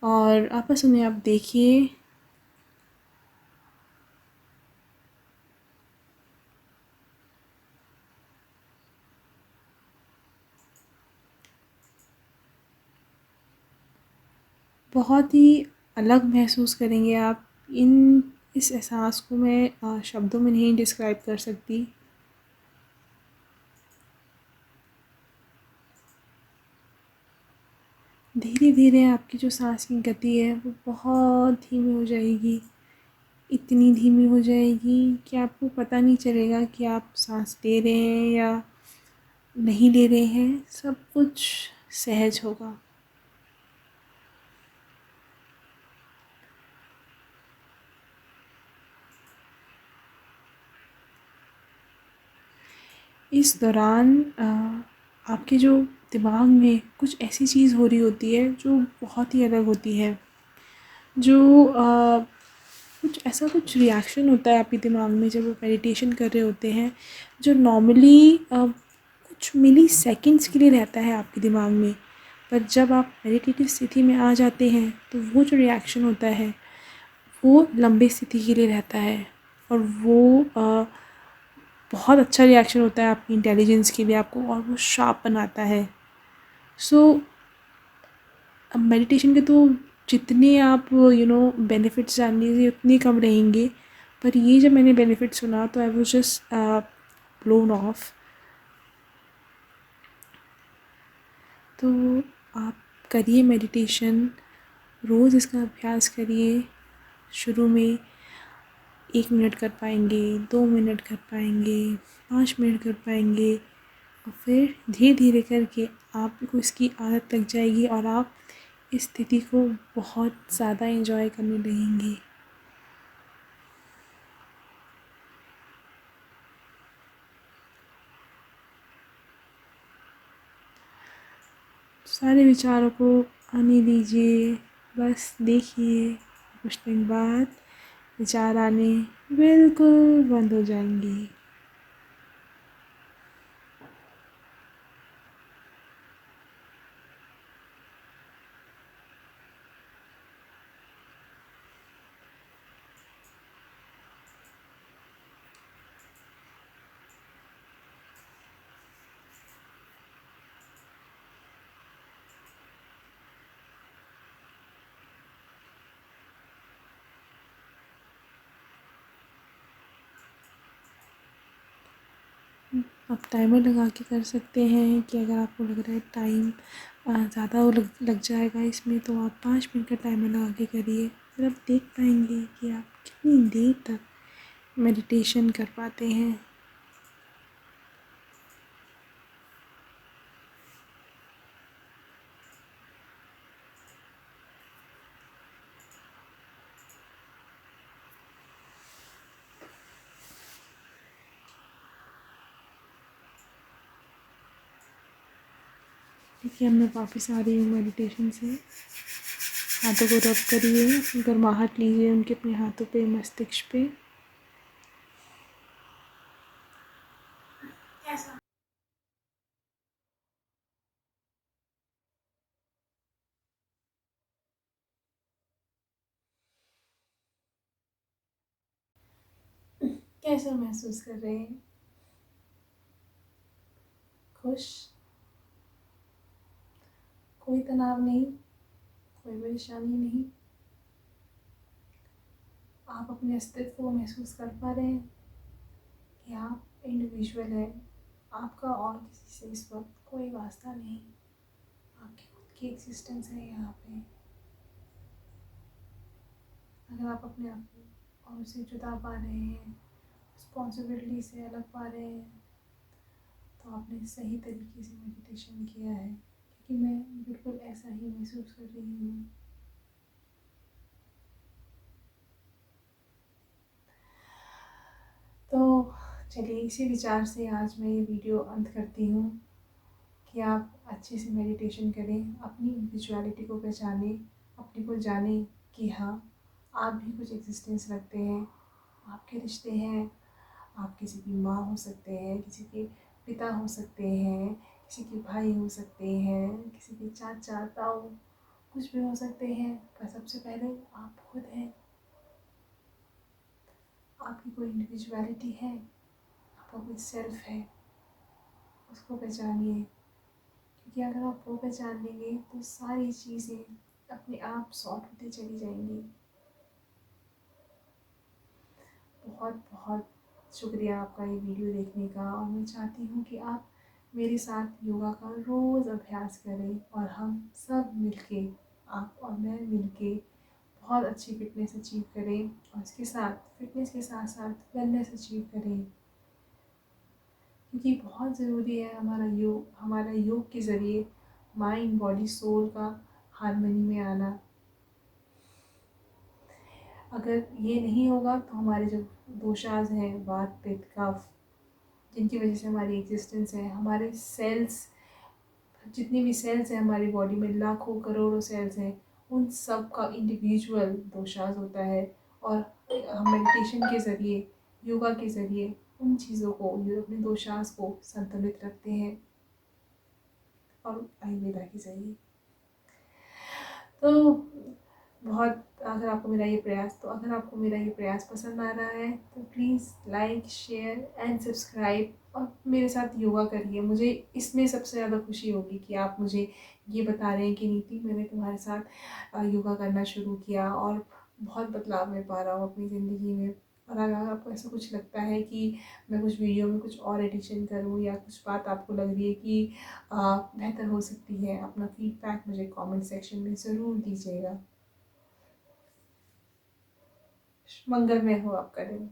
और आप बस उन्हें आप देखिए। बहुत ही अलग महसूस करेंगे आप। इस एहसास को मैं शब्दों में नहीं डिस्क्राइब कर सकती। धीरे धीरे आपकी जो सांस की गति है वो बहुत धीमी हो जाएगी। इतनी धीमी हो जाएगी कि आपको पता नहीं चलेगा कि आप सांस ले रहे हैं या नहीं ले रहे हैं। सब कुछ सहज होगा। इस दौरान आपके जो दिमाग में कुछ ऐसी चीज़ हो रही होती है जो बहुत ही अलग होती है। जो कुछ रिएक्शन होता है आपके दिमाग में जब आप मेडिटेशन कर रहे होते हैं, जो नॉर्मली कुछ मिली सेकंड्स के लिए रहता है आपके दिमाग में, पर जब आप मेडिटेटिव स्थिति में आ जाते हैं तो वो जो रिएक्शन होता है वो लंबे स्थिति के लिए रहता है। और वो बहुत अच्छा रिएक्शन होता है आपकी इंटेलिजेंस के लिए, आपको और वो शार्प बनाता है। सो अब मेडिटेशन के तो जितने आप बेनिफिट्स जान लीजिए उतने कम रहेंगे, पर ये जब मैंने बेनिफिट सुना तो I was just blown of. तो आप करिए मेडिटेशन, रोज़ इसका अभ्यास करिए। शुरू में 1 मिनट कर पाएंगे, 2 मिनट कर पाएंगे, 5 मिनट कर पाएंगे, और फिर धीरे धीरे करके आपको इसकी आदत लग जाएगी और आप इस स्थिति को बहुत ज़्यादा एंजॉय करने लगेंगे। सारे विचारों को आने दीजिए, बस देखिए कुछ दिन बाद विचार आने बिल्कुल बंद हो जाएंगे। आप टाइमर लगा के कर सकते हैं कि अगर आपको लग रहा है टाइम ज़्यादा लग जाएगा इसमें, तो आप 5 मिनट का टाइमर लगा के करिए। फिर आप देख पाएंगे कि आप कितनी देर तक मेडिटेशन कर पाते हैं। देखिए अब मैं वापस आ रही हूँ मेडिटेशन से। हाथों को रब करिए, गर्माहट लीजिए उनके अपने हाथों पे, मस्तिष्क पे। कैसा महसूस कर रहे हैं? खुश? कोई तनाव नहीं, कोई परेशानी नहीं। आप अपने अस्तित्व को महसूस कर पा रहे हैं कि आप इंडिविजुअल हैं। आपका और किसी से इस वक्त कोई वास्ता नहीं। आपकी खुद की एग्जिस्टेंस है यहाँ पे। अगर आप अपने आप को और उसे जुदा पा रहे हैं, रिस्पॉन्सिबिलिटी से अलग पा रहे हैं, तो आपने सही तरीके से मेडिटेशन किया है। कि मैं बिल्कुल ऐसा ही महसूस कर रही हूँ। तो चलिए इसी विचार से आज मैं ये वीडियो अंत करती हूँ कि आप अच्छे से मेडिटेशन करें, अपनी इंडिविजुअलिटी को पहचानें, अपने को जानें कि हाँ आप भी कुछ एग्जिस्टेंस रखते हैं, आपके रिश्ते हैं, आप किसी की माँ हो सकते हैं, किसी के पिता हो सकते हैं, किसी के भाई हो सकते हैं, किसी के चाचा ताऊ कुछ भी हो सकते हैं, पर सबसे पहले आप खुद हैं। आपकी कोई इंडिविजुअलिटी है, आपका कोई सेल्फ है, उसको पहचानिए, क्योंकि अगर आप वो पहचान लेंगे तो सारी चीज़ें अपने आप सॉर्ट होती चली जाएंगी। बहुत बहुत शुक्रिया आपका ये वीडियो देखने का, और मैं चाहती हूँ कि आप मेरे साथ योगा का रोज़ अभ्यास करें और हम सब मिलके, आप और मैं मिलके बहुत अच्छी फिटनेस अचीव करें, और इसके साथ फिटनेस के साथ साथ वेलनेस अचीव करें, क्योंकि बहुत ज़रूरी है हमारा योग के ज़रिए माइंड बॉडी सोल का हारमोनी में आना। अगर ये नहीं होगा तो हमारे जो दोषाज हैं, वात पित्त कफ, जिनकी वजह से हमारी एग्जिस्टेंस है, हमारे सेल्स, जितनी भी सेल्स हैं हमारी बॉडी में, लाखों करोड़ों सेल्स हैं, उन सब का इंडिविजुअल दोषाज होता है। और हम मेडिटेशन के ज़रिए, योगा के ज़रिए उन चीज़ों को, अपने दोषाज को संतुलित रखते हैं, और आयुर्वेदा के ज़रिए। तो अगर आपको मेरा ये प्रयास पसंद आ रहा है तो please like share and subscribe, और मेरे साथ योगा करिए। मुझे इसमें सबसे ज़्यादा खुशी होगी कि आप मुझे ये बता रहे हैं कि नीति मैंने तुम्हारे साथ योगा करना शुरू किया और बहुत बदलाव मैं पा रहा हूँ अपनी ज़िंदगी में। और अगर आपको ऐसा कुछ लगता है कि मैं कुछ वीडियो में कुछ और एडिशन करूँ, या कुछ बात आपको लग रही है कि बेहतर हो सकती है, अपना फीडबैक मुझे कमेंट सेक्शन में ज़रूर दीजिएगा। मंगलमय हो आपका दिन।